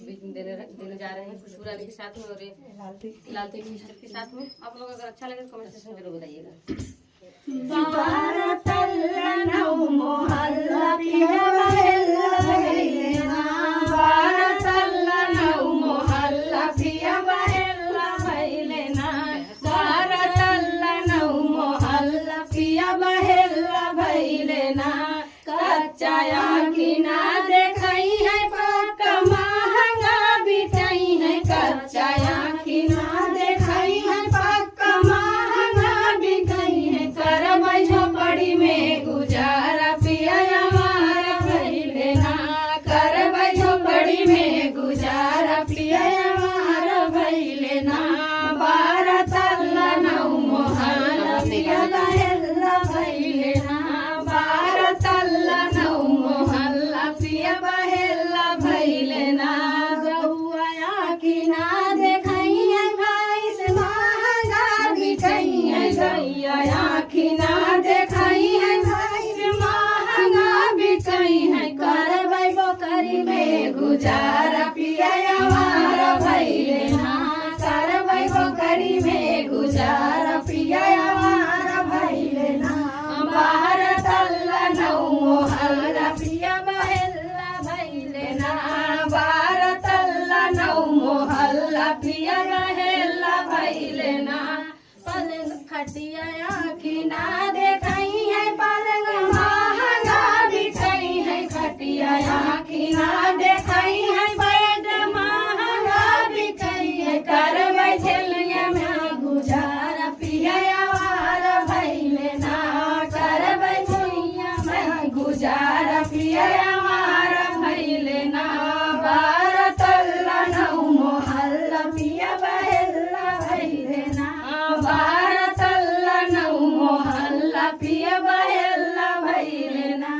देने जा रहे हैं खुशबू रानी के साथ में और लाल तिल के साथ में। आप लोग अगर अच्छा लगे तो कमेंट सेक्शन में जरूर बताइएगा। गुजारा पिया हमारा भइले ना करबै बकरी में गुजारा पिया हमारा भइले ना बाहर तल्ला नौ मोहल्ला पिया बहेला भइले ना बाहर तल्ला नौ मोहल्ला पिया बहेला भइले ना पलंग खटिया आँखी ना देखई है पलंग महंगा बिछई है खटिया आँखी ना देखई है बेड महंगा बिछई है करबै झेलिया में गुजारा पिया हमारा भइले ना करबै झेलिया में गुजारा पिया हमारा भइले ना बारह तल्ला नौ मोहल्ला पिया बहेला भइले ना बारह तल्ला नौ मोहल्ला पिया बहेला भइले ना।